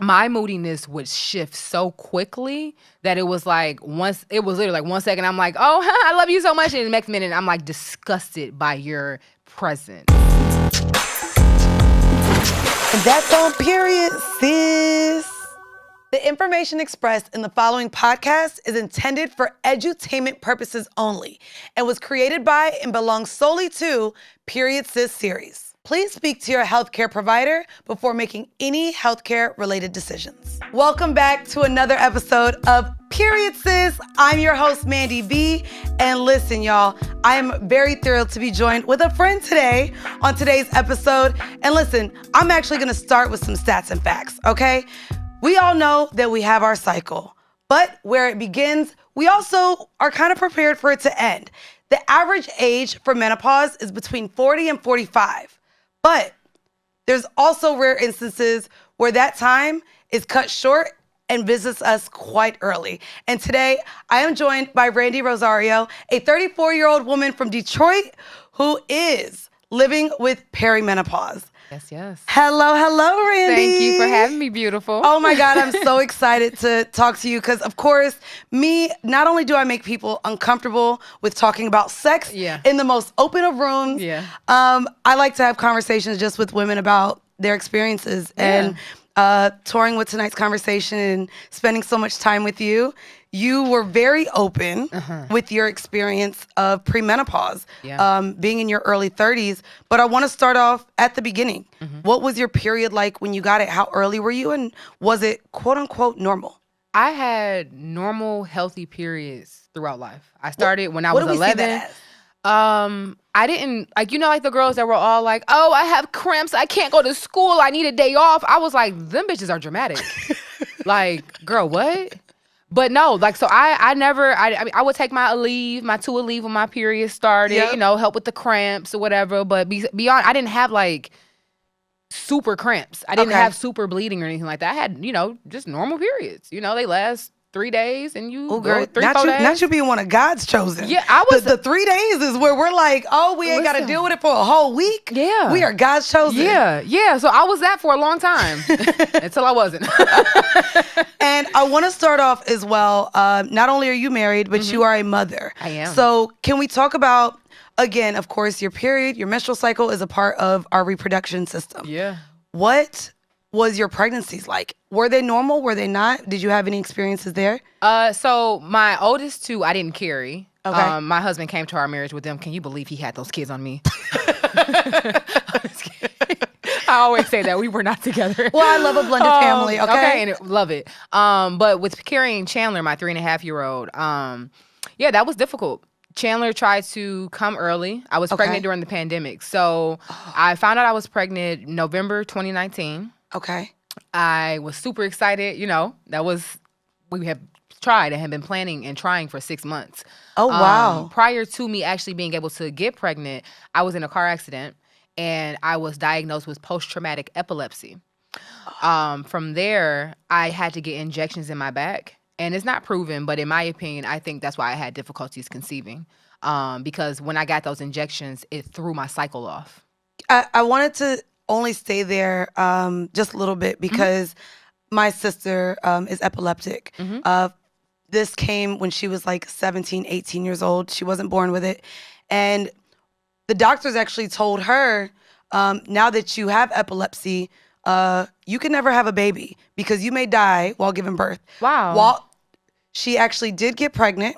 my moodiness would shift so quickly that it was literally like 1 second I'm like, oh, I love you so much, and the next minute I'm like disgusted by your presence. And that's on period, sis. The information expressed in the following podcast is intended for edutainment purposes only and was created by and belongs solely to Period Sis series. Please speak to your healthcare provider before making any healthcare-related decisions. Welcome back to another episode of Period Sis. I'm your host, Mandii B. And listen, y'all, I am very thrilled to be joined with a friend today on today's episode. And listen, I'm actually going to start with some stats and facts, okay? We all know that we have our cycle, but where it begins, we also are kind of prepared for it to end. The average age for menopause is between 40 and 45, but there's also rare instances where that time is cut short and visits us quite early. And today, I am joined by Randi Rossario, a 34-year-old woman from Detroit who is living with perimenopause. Yes. Hello, Randi. Thank you for having me, beautiful. Oh my God, I'm so excited to talk to you because, of course, not only do I make people uncomfortable with talking about sex in the most open of rooms, I like to have conversations just with women about their experiences. And touring with tonight's conversation and spending so much time with you, you were very open with your experience of premenopause, being in your early 30s. But I want to start off at the beginning. What was your period like when you got it? How early were you? And was it quote unquote normal? I had normal, healthy periods throughout life. I started when I was 11. What do we see that as? I didn't, like the girls that were all like, oh, I have cramps, I can't go to school, I need a day off. I was like, them bitches are dramatic. Like, girl, what? But no, so I would take my leave, my 2 leave when my period started, help with the cramps or whatever. But beyond, I didn't have super cramps. I didn't have super bleeding or anything like that. I had, just normal periods. They last 3 days and you go 3-4 days. Not you being one of God's chosen. Yeah, I was. The 3 days is where we're like, oh, we ain't got to deal with it for a whole week. Yeah. We are God's chosen. Yeah. So I was that for a long time until I wasn't. And I want to start off as well. Not only are you married, but you are a mother. I am. So can we talk about, again, of course, your period, your menstrual cycle is a part of our reproduction system. Yeah. What was your pregnancies like? Were they normal? Were they not? Did you have any experiences there? So my oldest 2, I didn't carry. Okay. My husband came to our marriage with them. Can you believe he had those kids on me? I always say that we were not together. Well, I love a blended family. Okay, and love it. But with carrying Chandler, my 3.5-year-old, that was difficult. Chandler tried to come early. I was pregnant during the pandemic. So I found out I was pregnant November 2019. Okay. I was super excited. We have tried and have been planning and trying for 6 months. Oh, wow. Prior to me actually being able to get pregnant, I was in a car accident and I was diagnosed with post-traumatic epilepsy. From there, I had to get injections in my back. And it's not proven, but in my opinion, I think that's why I had difficulties conceiving. Because when I got those injections, it threw my cycle off. I wanted to only stay there just a little bit because my sister is epileptic. This came when she was 17, 18 years old. She wasn't born with it. And the doctors actually told her, now that you have epilepsy, you can never have a baby because you may die while giving birth. Wow. She actually did get pregnant.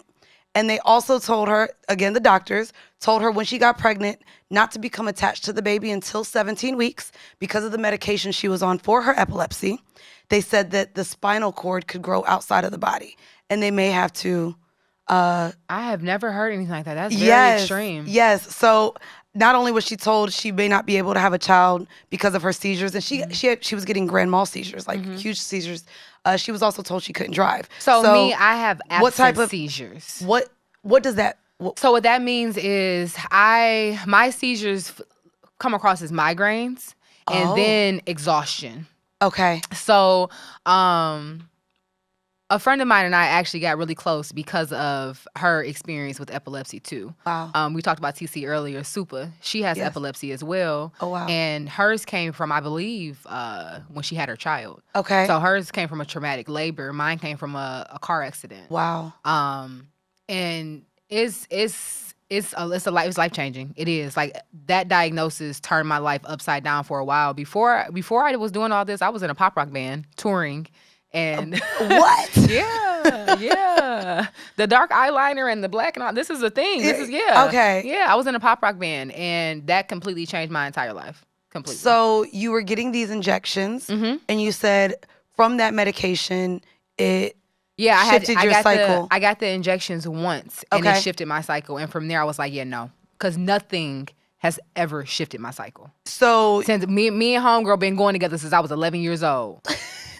And they also told her, again, the doctors told her when she got pregnant not to become attached to the baby until 17 weeks because of the medication she was on for her epilepsy. They said that the spinal cord could grow outside of the body and they may have to... I have never heard anything like that. That's very extreme. Yes. So not only was she told she may not be able to have a child because of her seizures, and she was getting grand mal seizures, huge seizures. She was also told she couldn't drive. So me, I have absent seizures. What does that? So what that means is my seizures come across as migraines and then exhaustion. Okay. So a friend of mine and I actually got really close because of her experience with epilepsy too. Wow. We talked about TC earlier. Supa, she has epilepsy as well. Oh, wow. And hers came from, I believe, when she had her child. Okay. So hers came from a traumatic labor. Mine came from a car accident. Wow. And it's life changing. It is. Like, that diagnosis turned my life upside down for a while. Before I was doing all this, I was in a pop rock band touring. And what? Yeah. The dark eyeliner and the black and all. This is a thing. Okay. Yeah, I was in a pop rock band, and that completely changed my entire life. Completely. So you were getting these injections, and you said from that medication, it shifted your cycle. I got the injections once, and it shifted my cycle. And from there, I was like, yeah, no. Because nothing has ever shifted my cycle. So since me and homegirl been going together since I was 11 years old.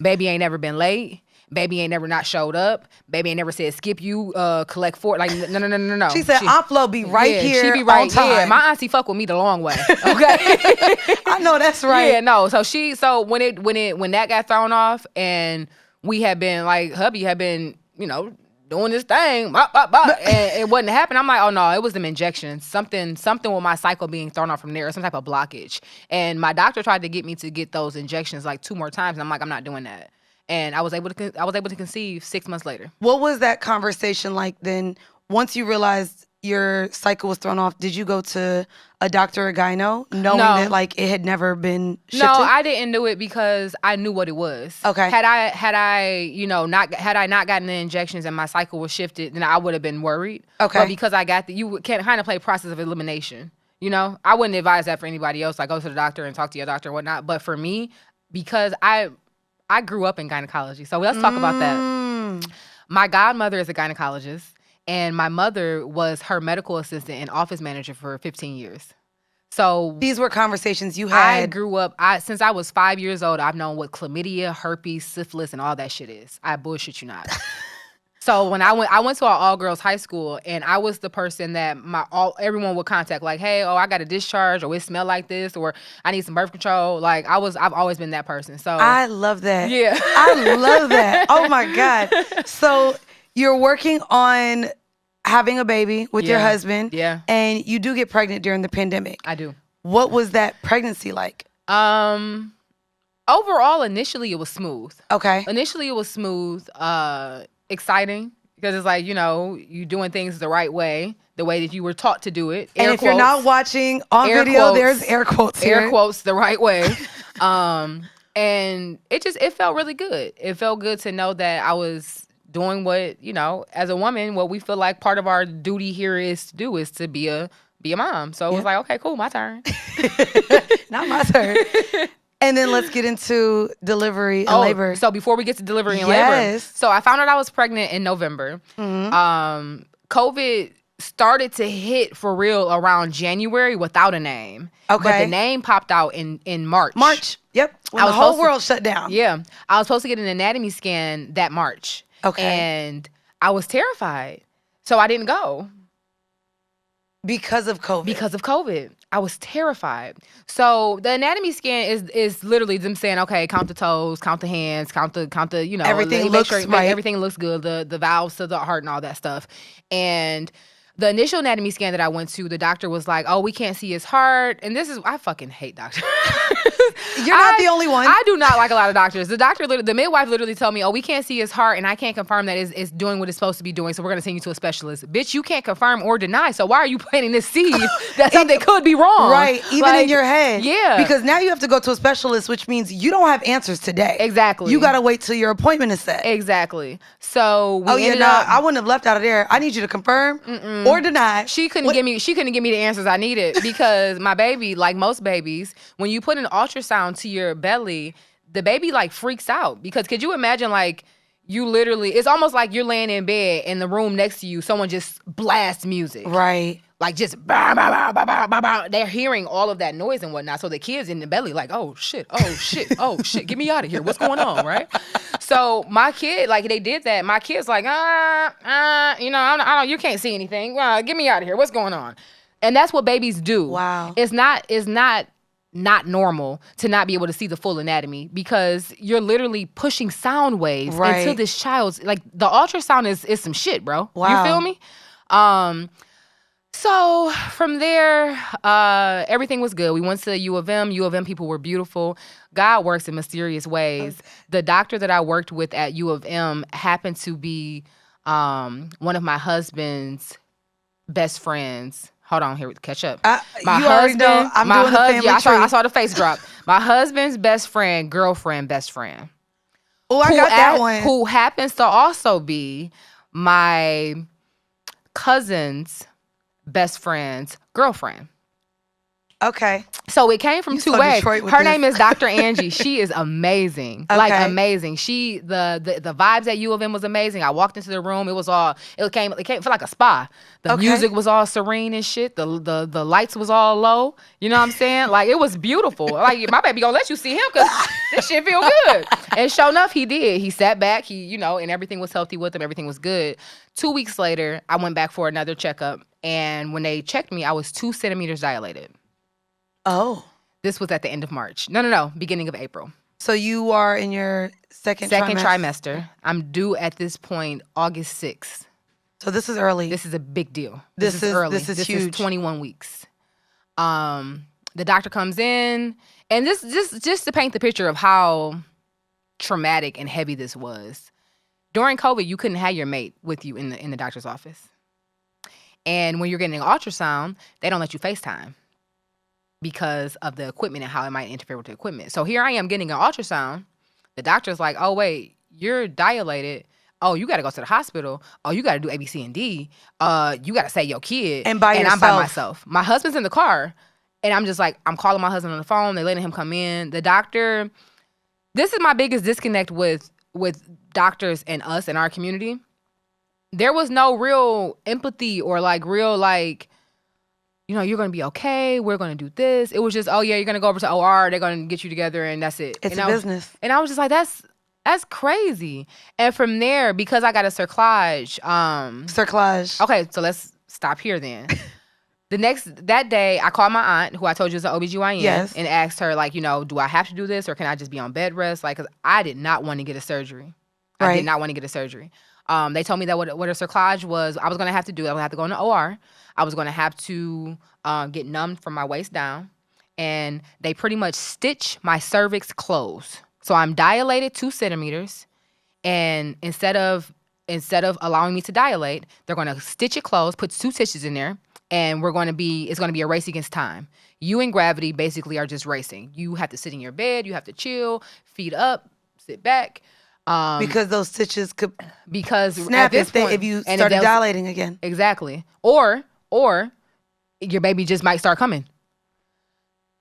Baby ain't never been late. Baby ain't never not showed up. Baby ain't never said skip you, collect for. Like, no. She said, Flo be right here. She be right on time. here. My auntie fuck with me the long way. Okay. I know that's right. Yeah, no. So when that got thrown off, and we had been like, hubby had been, doing this thing, and it wasn't happening. I'm like, oh no, it was them injections. Something with my cycle being thrown off from there, some type of blockage. And my doctor tried to get me to get those injections like 2 more times, and I'm like, I'm not doing that. And I was able to conceive 6 months later. What was that conversation like then? Once you realized your cycle was thrown off, did you go to a doctor or gyno knowing that like it had never been shifted? No, I didn't do it because I knew what it was. Okay. Had I not gotten the injections and my cycle was shifted, then I would have been worried. Okay. But because I got you can kind of play process of elimination. I wouldn't advise that for anybody else. Like, go to the doctor and talk to your doctor and whatnot. But for me, because I grew up in gynecology, so let's talk about that. My godmother is a gynecologist. And my mother was her medical assistant and office manager for 15 years. So these were conversations you had. I grew up, since I was 5 years old, I've known what chlamydia, herpes, syphilis, and all that shit is. I bullshit you not. So when I went to an all-girls high school, and I was the person that everyone would contact, like, hey, I got a discharge, or it smell like this, or I need some birth control. Like, I've always been that person. So I love that. Yeah. I love that. Oh my God. So you're working on having a baby with your husband. Yeah. And you do get pregnant during the pandemic. I do. What was that pregnancy like? Overall, initially it was smooth. Okay. Initially it was smooth, exciting, because it's like, you doing things the right way, the way that you were taught to do it. And if you're not watching on video, there's air quotes here. Air quotes the right way. And it felt really good. It felt good to know that I was doing what, as a woman, what we feel like part of our duty here is to be a mom. So it was like, okay, cool, my turn. Not my turn. And then let's get into delivery and labor. So before we get to delivery and labor, so I found out I was pregnant in November. Mm-hmm. COVID started to hit for real around January without a name. Okay. But the name popped out in March. March, yep. When the whole world shut down. Yeah. I was supposed to get an anatomy scan that March. Okay. And I was terrified. So I didn't go. Because of COVID? Because of COVID. I was terrified. So the anatomy scan is literally them saying, okay, count the toes, count the hands, count the everything looks right. Everything looks good, the valves to the heart and all that stuff. And the initial anatomy scan that I went to, the doctor was like, oh, we can't see his heart. And I fucking hate doctors. You're not the only one. I do not like a lot of doctors. The midwife literally told me, oh, we can't see his heart, and I can't confirm that it's doing what it's supposed to be doing, so we're going to send you to a specialist. Bitch, you can't confirm or deny, so why are you planting this seed that something could be wrong? Right, even in your head. Yeah. Because now you have to go to a specialist, which means you don't have answers today. Exactly. You got to wait till your appointment is set. Exactly. So I wouldn't have left out of there. I need you to confirm or deny. She couldn't give me the answers I needed because my baby, like most babies, when you put an ultrasound to your belly, the baby like freaks out because could you imagine like you literally, it's almost like you're laying in bed in the room next to you, someone just blasts music. Right. Like just bah, bah, bah, bah, bah, bah, bah. They're hearing all of that noise and whatnot. So the kids in the belly like, oh shit, get me out of here. What's going on, right? So my kid, like they did that. My kid's like, I don't, you can't see anything. Get me out of here. What's going on? And that's what babies do. Wow. It's not not normal to not be able to see the full anatomy because you're literally pushing sound waves into this child's, like, the ultrasound is some shit, bro. Wow. You feel me? So from there, everything was good. We went to U of M. U of M people were beautiful. God works in mysterious ways. Okay. The doctor that I worked with at U of M happened to be one of my husband's best friends. Hold on, here, catch up. My husband, I'm doing the family tree. I saw the face drop. My husband's best friend, girlfriend, best friend. Oh, I got that one. Who happens to also be my cousin's best friend's girlfriend. Okay. So it came from two ways. Her name is Dr. Angie. She is amazing. Okay. Like, amazing. She the vibes at U of M was amazing. I walked into the room. It came felt like a spa. The music was all serene and shit. The lights was all low. You know what I'm saying? Like, it was beautiful. Like, my baby gonna let you see him because this shit feel good. And sure enough, he did. He sat back. And everything was healthy with him. Everything was good. 2 weeks later, I went back for another checkup. And when they checked me, I was 2 centimeters dilated. Oh. This was at the end of March. No. Beginning of April. So you are in your second trimester. I'm due at this point August 6th. So this is early. This is a big deal. This is early. This is huge. This is 21 weeks. The doctor comes in, and this just to paint the picture of how traumatic and heavy this was. During COVID, you couldn't have your mate with you in the doctor's office. And when you're getting an ultrasound, they don't let you FaceTime because of the equipment and how it might interfere with the equipment. So here I am getting an ultrasound. The doctor's like, oh, wait, you're dilated. Oh, you got to go to the hospital. Oh, you got to do A, B, C, and D. You got to say your kid. And I'm by myself. My husband's in the car. And I'm just like, I'm calling my husband on the phone. They're letting him come in. The doctor, this is my biggest disconnect with doctors and us in our community. There was no real empathy or real you're going to be okay. We're going to do this. It was just, oh, yeah, you're going to go over to OR. They're going to get you together, and that's it. It's a business. And I was just like, that's crazy. And from there, because I got a cerclage. Cerclage. Okay, so let's stop here then. That day, I called my aunt, who I told you is an OBGYN, and asked her, do I have to do this, or can I just be on bed rest? Because I did not want to get a surgery. I did not want to get a surgery. They told me that what a cerclage was, I was going to have to do. I would have to go in the OR. I was going to have to get numbed from my waist down. And they pretty much stitch my cervix closed. So I'm dilated 2 centimeters. And instead of allowing me to dilate, they're going to stitch it closed, put 2 stitches in there. And it's going to be a race against time. You and gravity basically are just racing. You have to sit in your bed. You have to chill, feet up, sit back. Because those stitches could snap if you started dilating again. Exactly. Or your baby just might start coming.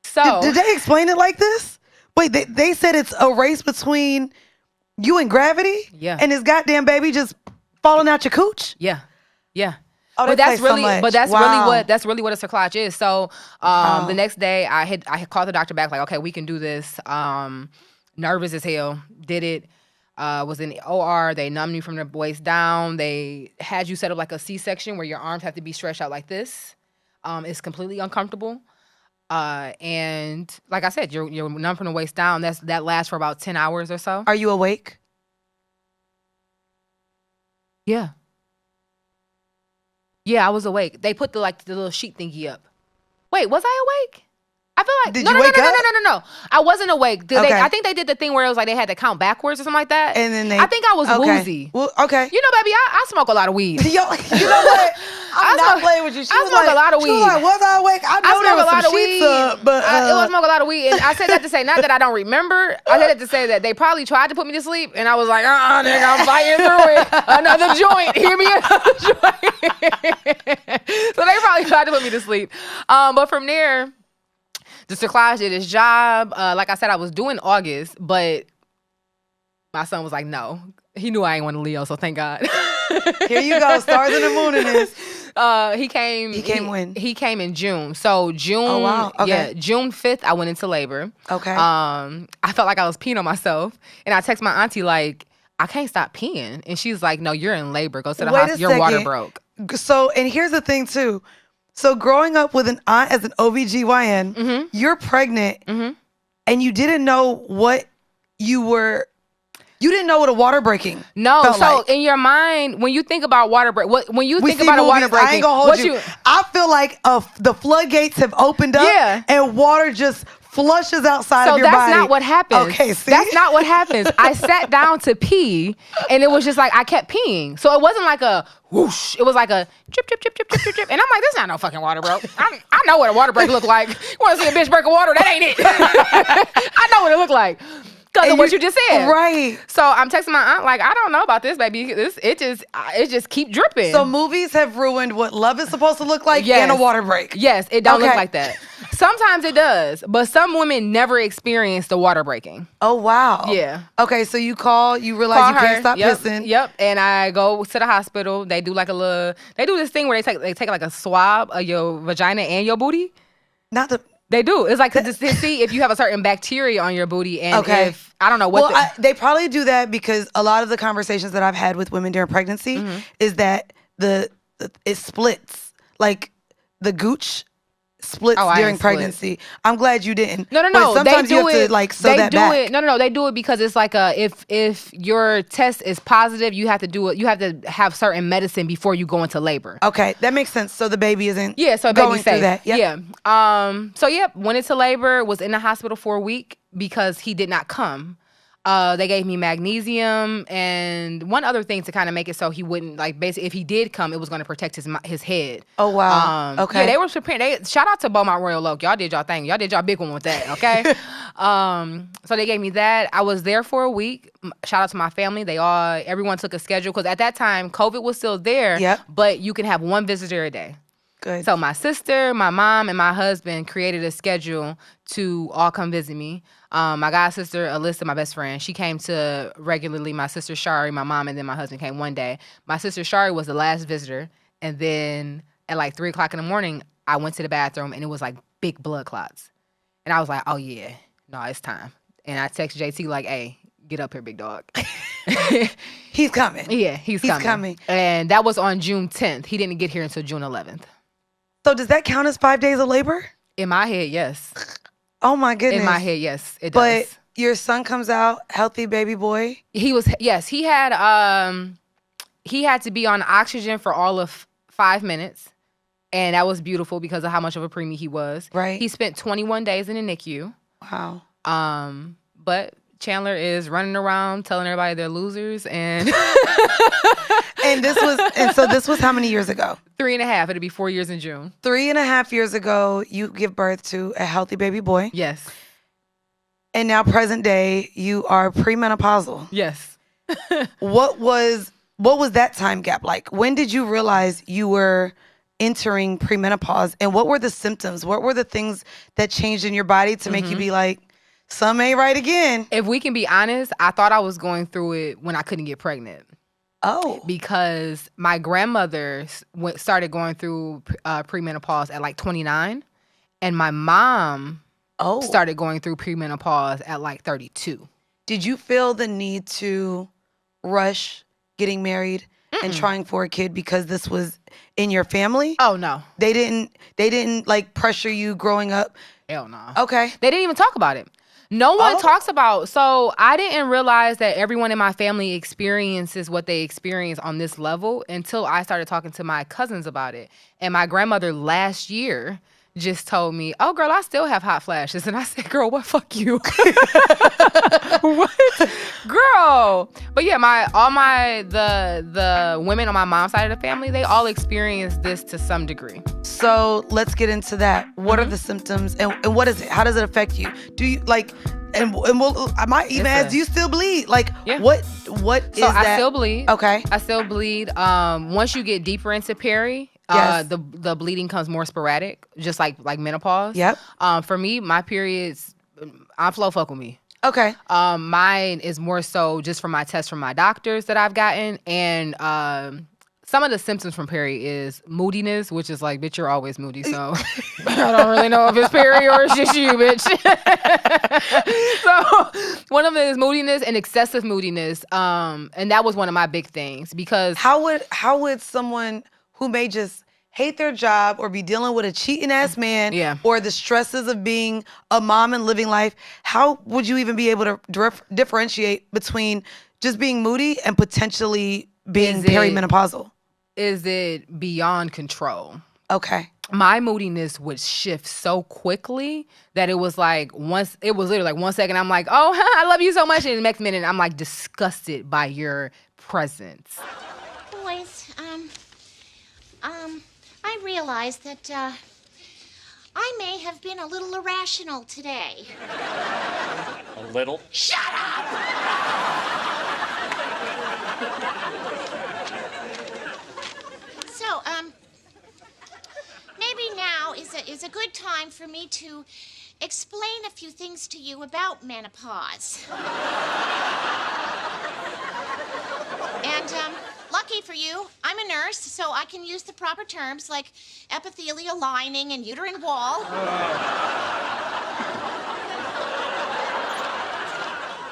So did they explain it like this? Wait, they said it's a race between you and gravity? Yeah. And this goddamn baby just falling out your cooch? Yeah. Yeah. Oh, but that's really so really what a cerclage is. So the next day I had called the doctor back okay, we can do this. Nervous as hell. Did it. Was in the OR. They numbed me from the waist down. They had you set up like a C-section where your arms have to be stretched out like this. It's completely uncomfortable. And like I said, you're numb from the waist down. That lasts for about 10 hours or so. Are you awake? Yeah. Yeah, I was awake. They put the little sheet thingy up. Wait, was I awake? I feel like Did you wake up? No. I wasn't awake. Okay. I think they did the thing where it was they had to count backwards or something like that. And then I think I was woozy. Well, okay. Baby, I smoke a lot of weed. You know what? I'm not playing with you. I smoke a lot of weed. She was like, was I awake? I know there was some sheets up, but it was smoke a lot of weed. And I said that to say, not that I don't remember. I said that to say that they probably tried to put me to sleep, and I was like, nigga, I'm fighting through it. Another joint. Hear me, another joint. So they probably tried to put me to sleep. But from there, the cerclage did its job. Like I said, I was due in August, but my son was like, no. He knew I ain't want to Leo, so thank God. Here you go, stars in the moon in this. He came when? He came in June. So June, oh, wow. Okay. Yeah, June 5th, I went into labor. Okay. I felt like I was peeing on myself. And I text my auntie, I can't stop peeing. And she's like, no, you're in labor. Go to the hospital. Your water broke. So, and here's the thing, too. So growing up with an aunt as an OBGYN, you're pregnant and you didn't know what you didn't know what a water breaking felt like. In your mind, when you think about water break, when you think about movies, a water breaking, I ain't gonna hold you. I feel like the floodgates have opened up and water just flushes outside of your body. So that's not what happens. Okay, see? That's not what happens. I sat down to pee, and it was just like I kept peeing. So it wasn't like a whoosh. It was like a drip, drip, drip, drip, drip, drip, drip. And I'm like, this not no fucking water, bro. I know what a water break look like. You want to see a bitch break of water? That ain't it. I know what it looked like. Because of what you just said. Right. So I'm texting my aunt like, I don't know about this, baby. It just keep dripping. So movies have ruined what love is supposed to look like in a water break. Yes, it don't look like that. Sometimes it does, but some women never experience the water breaking. Oh, wow. Yeah. Okay, so you realize you can't stop pissing. Yep, and I go to the hospital. They do they do this thing where they take like a swab of your vagina and your booty. They do. It's like to see if you have a certain bacteria on your booty, and if I don't know what. Well, they probably do that because a lot of the conversations that I've had with women during pregnancy is that it splits, like the gooch splits during pregnancy. I'm glad you didn't. No. But sometimes you have to like sew that back. No. They do it because it's like if your test is positive, you have to do it. You have to have certain medicine before you go into labor. Okay, that makes sense. So the baby isn't. Yeah, so going through that. Yep. Yeah. So went into labor. Was in the hospital for a week because he did not come. They gave me magnesium and one other thing to kind of make it so he wouldn't, like, basically if he did come, it was going to protect his head. Oh, wow. Okay. Yeah, they were preparing. Shout out to Beaumont Royal Oak. Y'all did y'all thing. Y'all did y'all big one with that, okay? So they gave me that. I was there for a week. Shout out to my family. Everyone took a schedule because at that time, COVID was still there, but you can have one visitor a day. Good. So my sister, my mom, and my husband created a schedule to all come visit me. My god sister, Alyssa, my best friend, she came to regularly. My sister, Shari, my mom, and then my husband came one day. My sister, Shari, was the last visitor. And then at like 3 o'clock in the morning, I went to the bathroom, and it was like big blood clots. And I was like, oh, yeah, no, it's time. And I text JT like, hey, get up here, big dog. He's coming. Yeah, he's coming. And that was on June 10th. He didn't get here until June 11th. So does that count as 5 days of labor? In my head, yes. Oh my goodness. In my head, yes, it does. But your son comes out, healthy baby boy? He had to be on oxygen for all of 5 minutes. And that was beautiful because of how much of a preemie he was. Right. He spent 21 days in the NICU. Wow. But Chandler is running around telling everybody they're losers and so this was how many years ago? 3.5. It'll be 4 years in June. 3.5 years ago, you give birth to a healthy baby boy. Yes. And now present day, you are premenopausal. Yes. What was that time gap like? When did you realize you were entering premenopause, and what were the symptoms? What were the things that changed in your body to make you be like, some ain't right again? If we can be honest, I thought I was going through it when I couldn't get pregnant. Oh. Because my grandmother started going through premenopause at like 29, and my mom started going through premenopause at like 32. Did you feel the need to rush getting married and trying for a kid because this was in your family? Oh, no. They didn't like pressure you growing up? Hell no. Okay. They didn't even talk about it. No one talks about. So I didn't realize that everyone in my family experiences what they experience on this level until I started talking to my cousins about it. And my grandmother last year just told me, oh, girl, I still have hot flashes. And I said, girl, what? Fuck you. What? Girl. But yeah, the women on my mom's side of the family, they all experience this to some degree. So let's get into that. What are the symptoms and what is it? How does it affect you? Do you like, and I might even ask, do you still bleed? Like, what is that? So I still bleed. Okay. I still bleed. Once you get deeper into peri, the bleeding comes more sporadic, just like menopause. Yep. For me, my periods, I'm flow fuck with me. Okay. Mine is more so just from my tests from my doctors that I've gotten, and some of the symptoms from peri is moodiness, which is like, bitch, you're always moody, so I don't really know if it's peri or it's just you, bitch. So one of them is moodiness and excessive moodiness, and that was one of my big things because how would someone who may just hate their job or be dealing with a cheating ass man or the stresses of being a mom and living life, how would you even be able to differentiate between just being moody and potentially being perimenopausal? Is it beyond control? Okay. My moodiness would shift so quickly that it was literally like 1 second I'm like, oh, I love you so much. And the next minute I'm like disgusted by your presence. Boys, I realized that, I may have been a little irrational today. A little? Shut up! So, maybe now is a good time for me to explain a few things to you about menopause. And, lucky for you, I'm a nurse, so I can use the proper terms like epithelial lining and uterine wall.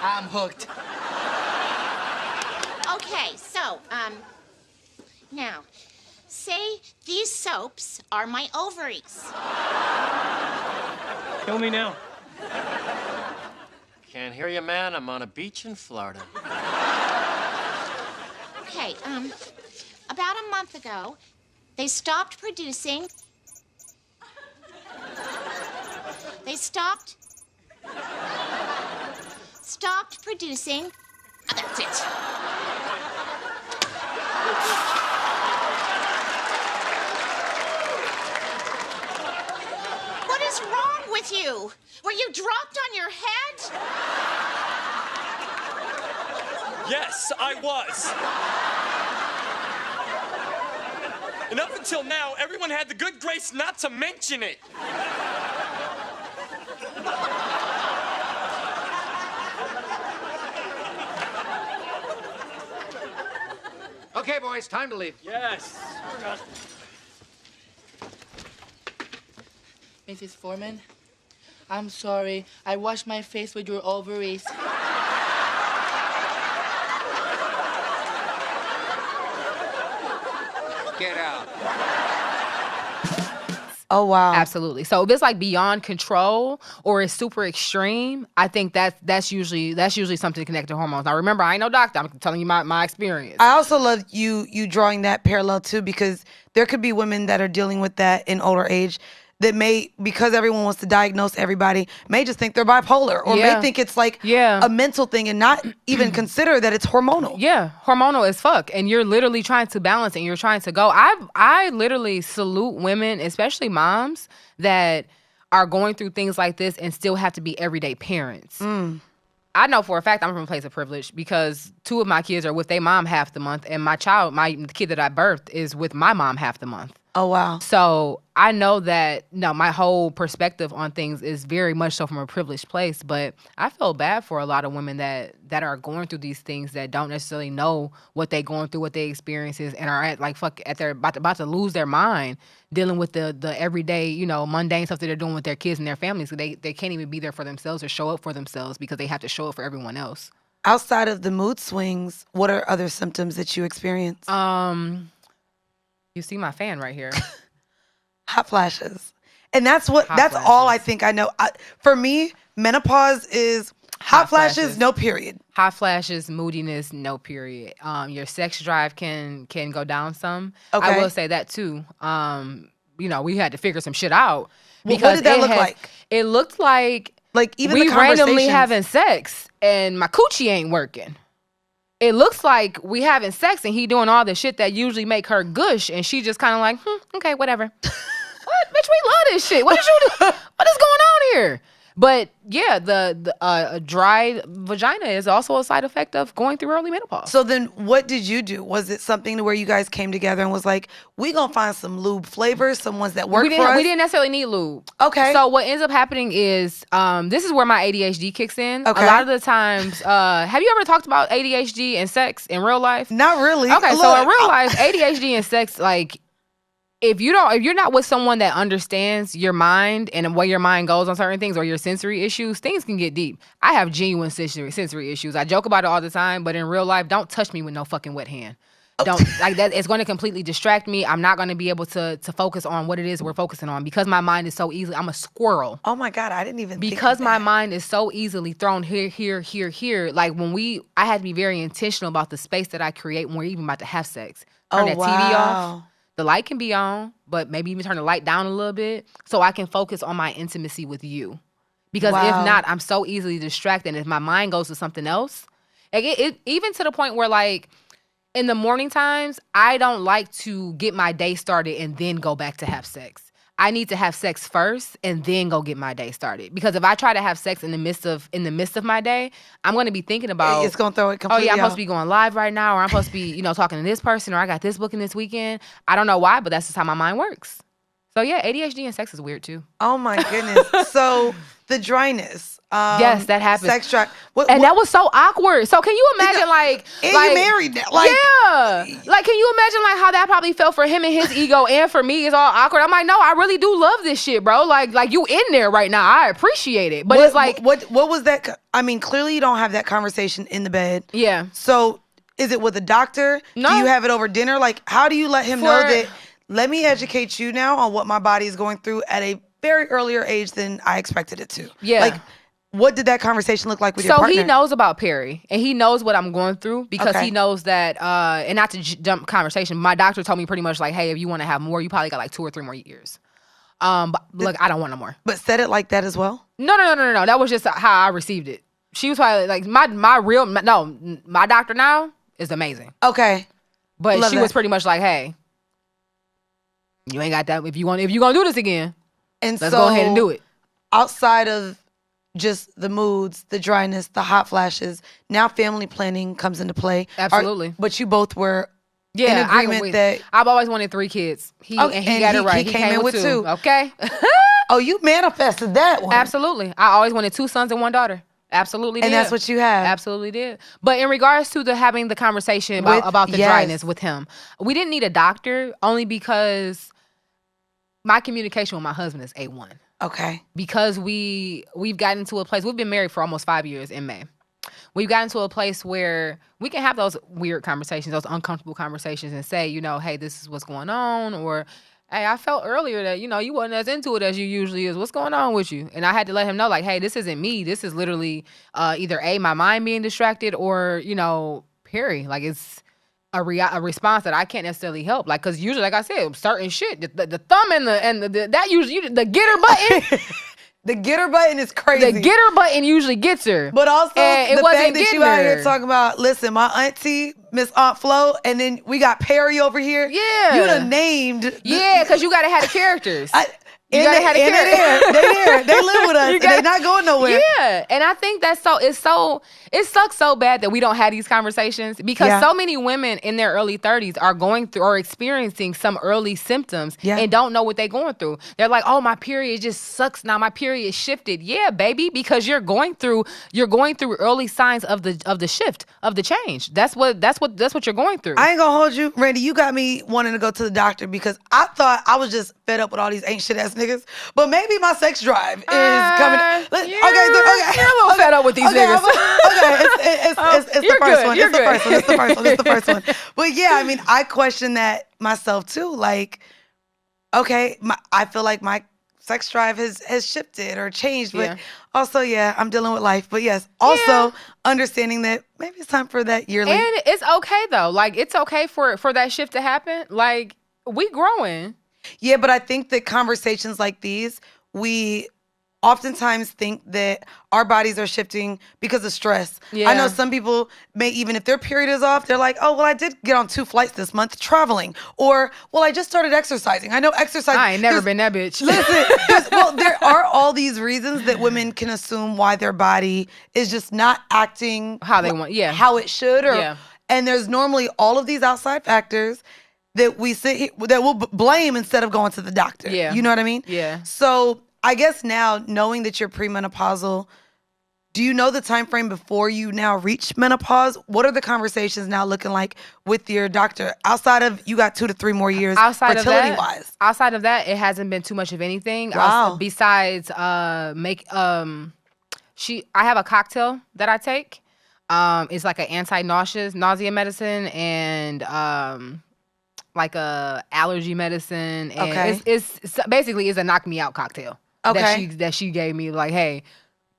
I'm hooked. Okay, so, now, say these soaps are my ovaries. Kill me now. Can't hear you, man. I'm on a beach in Florida. Okay, about a month ago, they stopped producing. They stopped producing. Oh, that's it. What is wrong with you? Were you dropped on your head? Yes, I was. And up until now, everyone had the good grace not to mention it. Okay, boys, time to leave. Yes. Mrs. Foreman, I'm sorry. I washed my face with your ovaries. Get out. Oh, wow. Absolutely. So if it's like beyond control or it's super extreme, I think that's usually something connected to hormones. Now remember, I ain't no doctor. I'm telling you my experience. I also love you drawing that parallel too, because there could be women that are dealing with that in older age that may, because everyone wants to diagnose everybody, may just think they're bipolar or may think it's like a mental thing and not even consider that it's hormonal. Yeah, hormonal as fuck. And you're literally trying to balance and you're trying to go. I literally salute women, especially moms, that are going through things like this and still have to be everyday parents. I know for a fact I'm from a place of privilege because 2 of my kids are with their mom half the month, and the kid that I birthed is with my mom half the month. Oh, wow. So I know that, my whole perspective on things is very much so from a privileged place, but I feel bad for a lot of women that are going through these things that don't necessarily know what they're going through, what their experiences, and are they're about to lose their mind dealing with the everyday, mundane stuff that they're doing with their kids and their families. So they can't even be there for themselves or show up for themselves because they have to show up for everyone else. Outside of the mood swings, what are other symptoms that you experience? You see my fan right here. Hot flashes. And that's all I think I know. For me, menopause is hot flashes, no period. Hot flashes, moodiness, no period. Your sex drive can go down some. Okay. I will say that too. We had to figure some shit out. Well, what did that look like? It looked like even we the randomly having sex and my coochie ain't working. It looks like we having sex and he doing all the shit that usually make her gush, and she just kind of like, okay, whatever. What? Bitch, we love this shit. What did you do? What is going on here? But yeah, the dry vagina is also a side effect of going through early menopause. So then what did you do? Was it something to where you guys came together and was like, we gonna find some lube flavors, some ones that work for us? We didn't necessarily need lube. Okay. So what ends up happening is, this is where my ADHD kicks in. Okay. A lot of the times, have you ever talked about ADHD and sex in real life? Not really. Okay, so in real life, ADHD and sex, like, if you're not with someone that understands your mind and where your mind goes on certain things or your sensory issues, things can get deep. I have genuine sensory issues. I joke about it all the time, but in real life, don't touch me with no fucking wet hand. Don't like that. It's going to completely distract me. I'm not going to be able to focus on what it is we're focusing on because my mind is so easily. I'm a squirrel. Oh my God, I didn't even because think of my that. mind is so easily thrown here. Like I had to be very intentional about the space that I create when we're even about to have sex. Turn that TV off. The light can be on, but maybe even turn the light down a little bit so I can focus on my intimacy with you. Because if not, I'm so easily distracted. And if my mind goes to something else, like it even to the point where like in the morning times, I don't like to get my day started and then go back to have sex. I need to have sex first and then go get my day started. Because if I try to have sex in the midst of my day, I'm going to be thinking about it's going to throw it completely. I'm supposed to be going live right now, or I'm supposed to be, talking to this person, or I got this booking this weekend. I don't know why, but that's just how my mind works. So yeah, ADHD and sex is weird too. Oh my goodness. So the dryness. Yes, that happens. Sex drive. That was so awkward. So can you imagine and you married now. Like, yeah. Like, can you imagine like how that probably felt for him and his ego and for me? It's all awkward. I'm like, no, I really do love this shit, bro. Like you in there right now. I appreciate it. But it's like. What was that? I mean, clearly you don't have that conversation in the bed. Yeah. So is it with a doctor? No. Do you have it over dinner? Like, how do you let him know that, let me educate you now on what my body is going through at a very earlier age than I expected it to? Yeah. Like, what did that conversation look like with your partner? So he knows about Perry, and he knows what I'm going through because he knows that, and not to jump conversation, my doctor told me pretty much like, hey, if you want to have more, you probably got like 2 or 3 more years. But look, I don't want no more. But said it like that as well? No. That was just how I received it. She was probably like, my doctor now is amazing. Okay. But she was pretty much like, hey, you ain't got that. If you gonna do this again, let's go ahead and do it. Outside of just the moods, the dryness, the hot flashes, now family planning comes into play. Absolutely. But you both were in agreement that I've always wanted 3 kids. He got it right. He came in with 2. Okay. Oh, you manifested that one. Absolutely. I always wanted 2 sons and 1 daughter. Absolutely did. And that's what you have. Absolutely did. But in regards to having the conversation about the dryness with him, we didn't need a doctor only because my communication with my husband is A1. Okay. Because we've gotten to a place, we've been married for almost 5 years in May. We've gotten to a place where we can have those weird conversations, those uncomfortable conversations and say, hey, this is what's going on, or hey, I felt earlier that, you wasn't as into it as you usually is. What's going on with you? And I had to let him know, like, hey, this isn't me. This is literally either my mind being distracted or, Perry. Like, it's a response that I can't necessarily help. Like, because usually, like I said, certain shit, the thumb and that usually, the getter button. The getter button is crazy. The getter button usually gets her. But also, and the fact that you out here talking about, listen, my auntie, Miss Aunt Flo, and then we got Perry over here. Yeah. You done named. Yeah, because you got to have the characters. They there. They live with us. They're not going nowhere. Yeah. And I think it sucks so bad that we don't have these conversations because so many women in their early 30s are going through or experiencing some early symptoms and don't know what they're going through. They're like, oh, my period just sucks now. My period shifted. Yeah, baby, because you're going through early signs of the shift, of the change. That's what you're going through. I ain't gonna hold you, Randy. You got me wanting to go to the doctor because I thought I was just fed up with all these ain't shit ass niggas. But maybe my sex drive is coming. You're a little fed up with these niggas. It's the first one. It's the first one. But yeah, I mean, I question that myself too. Like, okay, I feel like my sex drive has shifted or changed, but also, I'm dealing with life. But yes, also understanding that maybe it's time for that yearly. And it's okay though. Like, it's okay for that shift to happen. Like, we growing. Yeah, but I think that conversations like these, we oftentimes think that our bodies are shifting because of stress. Yeah. I know some people may, even if their period is off, they're like, oh, well, I did get on 2 flights this month traveling. Or, well, I just started exercising. I know exercising. I ain't never been that bitch. Listen, well, there are all these reasons that women can assume why their body is just not acting how they want, how it should. And there's normally all of these outside factors that we sit here, that we'll blame instead of going to the doctor. Yeah. You know what I mean? Yeah. So I guess now, knowing that you're premenopausal, do you know the time frame before you now reach menopause? What are the conversations now looking like with your doctor? Outside of, you got 2 to 3 more years fertility-wise. Outside of that, it hasn't been too much of anything. Wow. Besides, I have a cocktail that I take. It's like an nausea medicine and like a allergy medicine. And Okay. it's basically it's a knock me out cocktail. Okay. That she gave me, like, hey,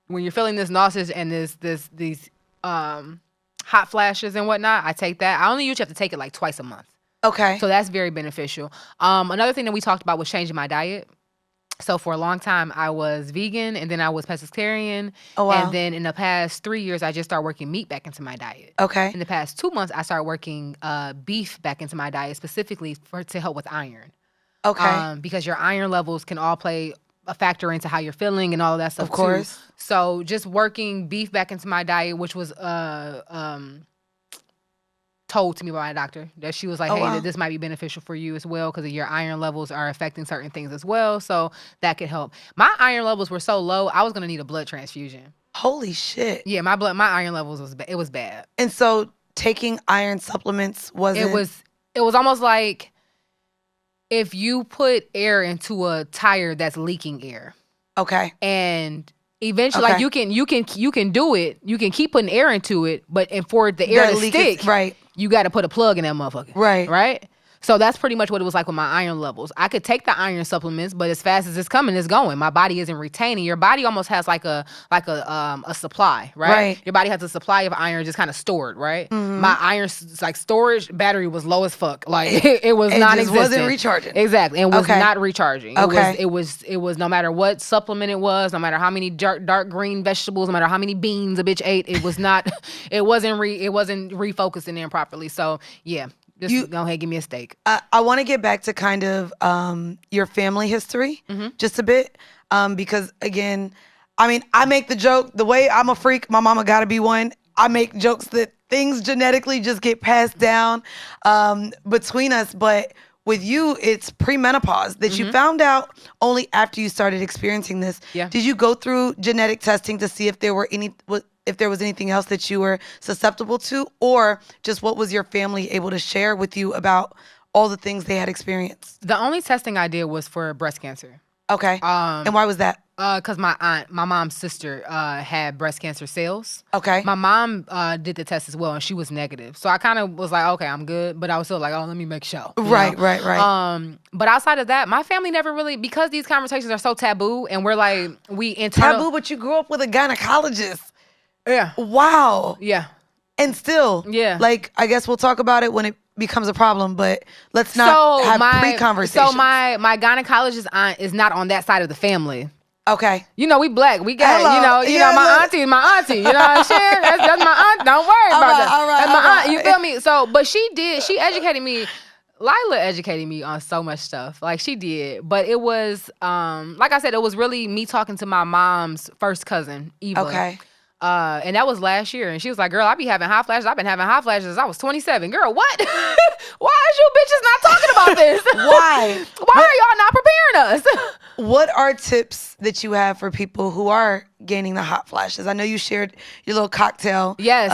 when you're feeling this nausea and these hot flashes and whatnot, I take that. I only usually have to take it like twice a month. Okay. So that's very beneficial. Another thing that we talked about was changing my diet. So for a long time, I was vegan, and then I was pescatarian. Oh, wow. And then in the past 3 years, I just started working meat back into my diet. Okay. In the past 2 months, I started working beef back into my diet, specifically to help with iron. Okay. Because your iron levels can all play a factor into how you're feeling and all of that stuff, Of course. too. So just working beef back into my diet, which was told to me by my doctor, that she was like, hey, wow. that this might be beneficial for you as well because your iron levels are affecting certain things as well. So that could help. My iron levels were so low, I was going to need a blood transfusion. Holy shit. Yeah, my iron levels was bad. And so taking iron supplements wasn't... It was almost like if you put air into a tire that's leaking air. Okay. And eventually, Okay. like you can do it. You can keep putting air into it, but for the air The to leak stick, is- right. you got to put a plug in that motherfucker. Right. Right. So that's pretty much what it was like with my iron levels. I could take the iron supplements, but as fast as it's coming, it's going. My body isn't retaining. Your body almost has like a supply, right? Right. Your body has a supply of iron just kind of stored, right? My iron like storage battery was low as fuck. Like it was It just non-existent. wasn't recharging. Exactly, and was Okay. not recharging. Okay. It was no matter what supplement it was, no matter how many dark green vegetables, no matter how many beans a bitch ate, it was not. It wasn't refocusing in properly. So yeah. Just go ahead and give me a steak. I want to get back to kind of your family history just a bit because, again, I mean, I make the joke, the way I'm a freak, my mama got to be one. I make jokes that things genetically just get passed down between us. But with you, it's premenopause that you found out only after you started experiencing this. Yeah. Did you go through genetic testing to see if there was anything else that you were susceptible to, or just what was your family able to share with you about all the things they had experienced? The only testing I did was for breast cancer. Okay. And why was that? Because my mom's sister, had breast cancer cells. Okay. My mom did the test as well, and she was negative. So I kind of was like, okay, I'm good. But I was still like, oh, let me make sure. you Right. know? But outside of that, my family never really, because these conversations are so taboo, and we're like, Taboo, but you grew up with a gynecologist. Yeah. Wow. Yeah. And still, Yeah. like, I guess we'll talk about it when it becomes a problem, but let's not have pre-conversations. So my gynecologist aunt is not on that side of the family. Okay. You know, we black. We got, Hello. Yeah, my look. auntie. You know what I'm saying? That's my aunt. Don't worry about that. All right, That's my all right. aunt. You feel me? So, but she educated me. Lila educated me on so much stuff. Like, she did. But it was, like I said, it was really me talking to my mom's first cousin, Eva. Okay. And that was last year. And she was like, girl, I be having hot flashes. I've been having hot flashes since I was 27. Girl, what? Why is you bitches not talking about this? Why? Why are y'all not preparing us? What are tips that you have for people who are gaining the hot flashes? I know you shared your little cocktail. Yes.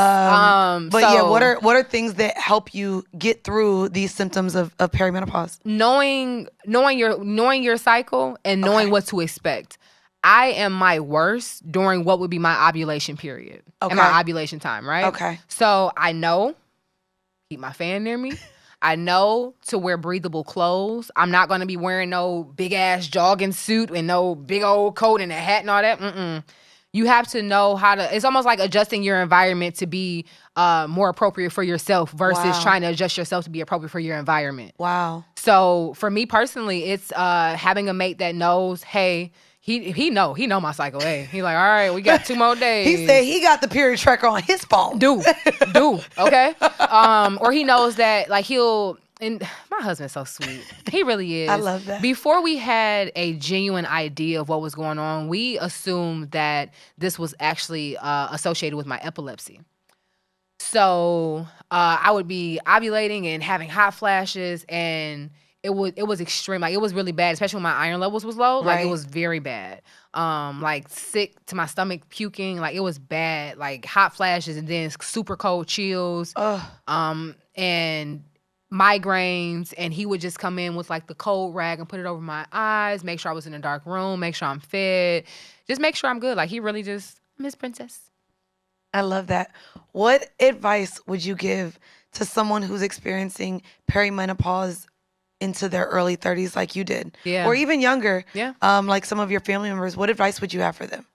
But yeah, what are things that help you get through these symptoms of perimenopause? Knowing your cycle and knowing what to expect. I am my worst during what would be my ovulation period and my ovulation time, right? Okay. So I know, keep my fan near me. I know to wear breathable clothes. I'm not going to be wearing no big ass jogging suit and no big old coat and a hat and all that. You have to know how to, it's almost like adjusting your environment to be more appropriate for yourself versus trying to adjust yourself to be appropriate for your environment. Wow. So for me personally, it's having a mate that knows, hey, he know my cycle. Hey, he like, all right, we got 2 more days. He said he got the period tracker on his phone. Do, okay? Or he knows that, like, and my husband's so sweet. He really is. I love that. Before we had a genuine idea of what was going on, we assumed that this was actually associated with my epilepsy. So I would be ovulating and having hot flashes, and it was extreme. Like, it was really bad, especially when my iron levels was low. Like, Right. it was very bad. Like, sick to my stomach, puking. Like, it was bad. Like, hot flashes and then super cold chills. And migraines. And he would just come in with, like, the cold rag and put it over my eyes, make sure I was in a dark room, make sure I'm fed, just make sure I'm good. Like, he really just, Miss Princess. I love that. What advice would you give to someone who's experiencing perimenopause into their early 30s like you did? Yeah. Or even younger, Yeah. like some of your family members? What advice would you have for them?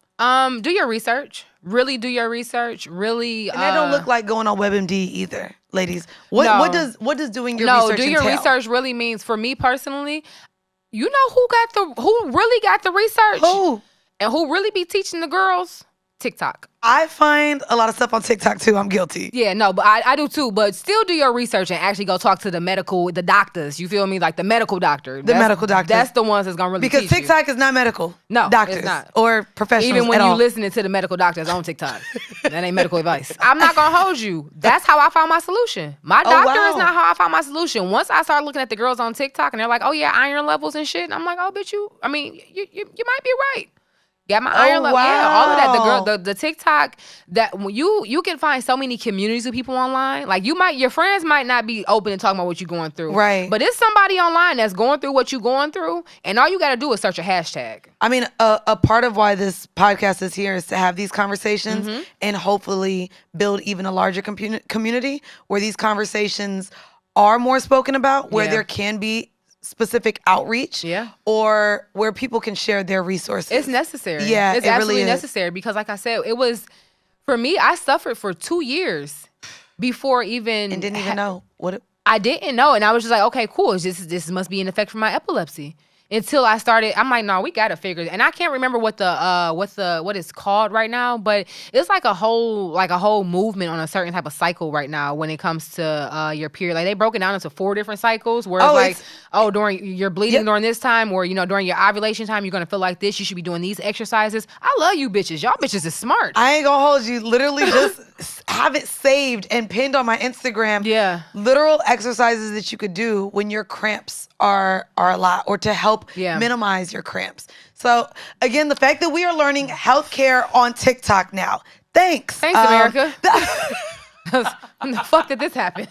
Do your research. Really do your research. Really. And that don't look like going on WebMD either, ladies. What does doing your research do your entail? research really means, for me personally, you know who really got the research? Who? And who really be teaching the girls? TikTok. I find a lot of stuff on TikTok too. I'm guilty. Yeah, no, but I do too. But still do your research and actually go talk to the doctors. You feel me? Like the medical doctor. Medical doctors. That's the ones that's going to really Because teach you. TikTok is not medical. No, doctors it's not. Or professionals Even when at you all. listening to the medical doctors on TikTok. That ain't medical advice. I'm not going to hold you. That's how I found my solution. My doctor is not how I found my solution. Once I started looking at the girls on TikTok and they're like, oh yeah, iron levels and shit. And I'm like, oh, bitch, you might be right. Got my iron level. Yeah, all of that. The TikTok, that you can find so many communities of people online. Like your friends might not be open and talking about what you're going through. Right. But it's somebody online that's going through what you're going through, and all you got to do is search a hashtag. I mean, a part of why this podcast is here is to have these conversations and hopefully build even a larger community where these conversations are more spoken about, where there can be specific outreach, or where people can share their resources. It's necessary. Yeah, it's absolutely necessary because, like I said, it was for me. I suffered for 2 years before even and didn't even know what I didn't know, and I was just like, okay, cool. This must be an effect from my epilepsy. Until I started, I'm like, no, we gotta figure it. And I can't remember what it's called right now, but it's like a whole movement on a certain type of cycle right now when it comes to your period. Like they broke it down into 4 different cycles where during your bleeding during this time, or during your ovulation time, you're gonna feel like this. You should be doing these exercises. I love you bitches. Y'all bitches is smart. I ain't gonna hold you. Literally just have it saved and pinned on my Instagram. Yeah. Literal exercises that you could do when your cramps are a lot, or to help minimize your cramps. So again, the fact that we are learning healthcare on TikTok now. Thanks. Thanks, America. When the fuck did this happen?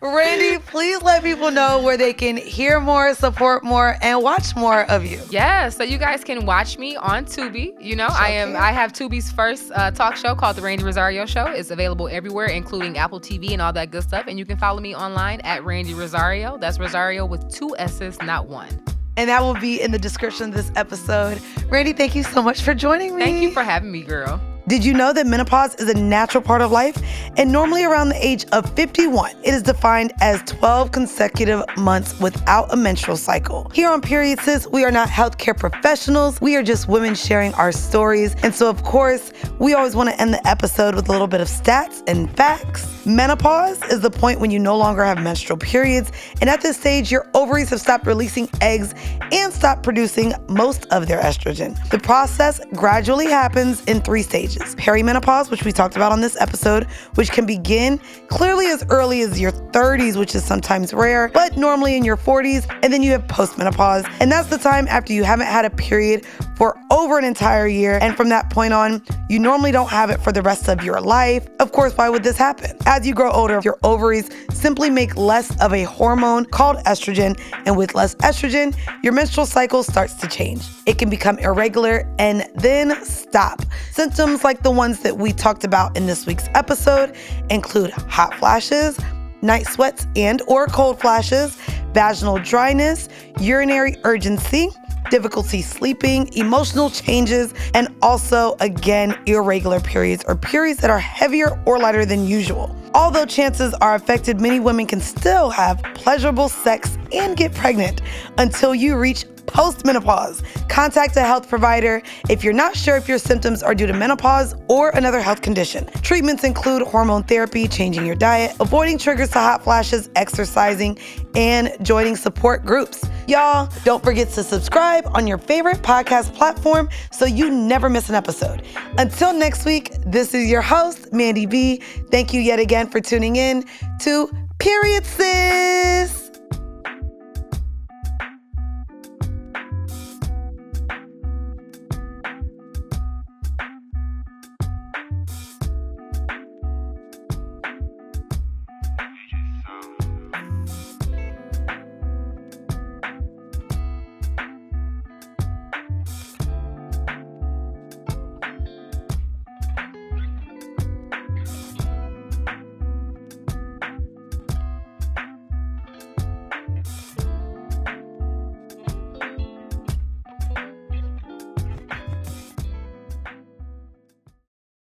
Randi, please let people know where they can hear more, support more, and watch more of you. Yeah, so you guys can watch me on Tubi. I have Tubi's first talk show called The Randi Rossario Show. It's available everywhere, including Apple TV and all that good stuff. And you can follow me online at Randi Rossario. That's Rosario with 2 S's, not 1. And that will be in the description of this episode. Randi, thank you so much for joining me. Thank you for having me, girl. Did you know that menopause is a natural part of life? And normally around the age of 51, it is defined as 12 consecutive months without a menstrual cycle. Here on Period Sis, we are not healthcare professionals. We are just women sharing our stories. And so, of course, we always want to end the episode with a little bit of stats and facts. Menopause is the point when you no longer have menstrual periods. And at this stage, your ovaries have stopped releasing eggs and stopped producing most of their estrogen. The process gradually happens in 3 stages. Perimenopause, which we talked about on this episode, which can begin clearly as early as your 30s, which is sometimes rare, but normally in your 40s. And then you have postmenopause, and that's the time after you haven't had a period for over an entire year. And from that point on, you normally don't have it for the rest of your life. Of course, why would this happen? As you grow older, your ovaries simply make less of a hormone called estrogen, and with less estrogen, your menstrual cycle starts to change. It can become irregular and then stop. Symptoms like the ones that we talked about in this week's episode include hot flashes, night sweats and or cold flashes, vaginal dryness, urinary urgency, difficulty sleeping, emotional changes, and also, again, irregular periods or periods that are heavier or lighter than usual. Although chances are affected, many women can still have pleasurable sex and get pregnant until you reach postmenopause. Contact a health provider if you're not sure if your symptoms are due to menopause or another health condition. Treatments include hormone therapy, changing your diet, avoiding triggers to hot flashes, exercising, and joining support groups. Y'all, don't forget to subscribe on your favorite podcast platform so you never miss an episode. Until next week, this is your host, Mandii B. Thank you yet again for tuning in to Period Sis.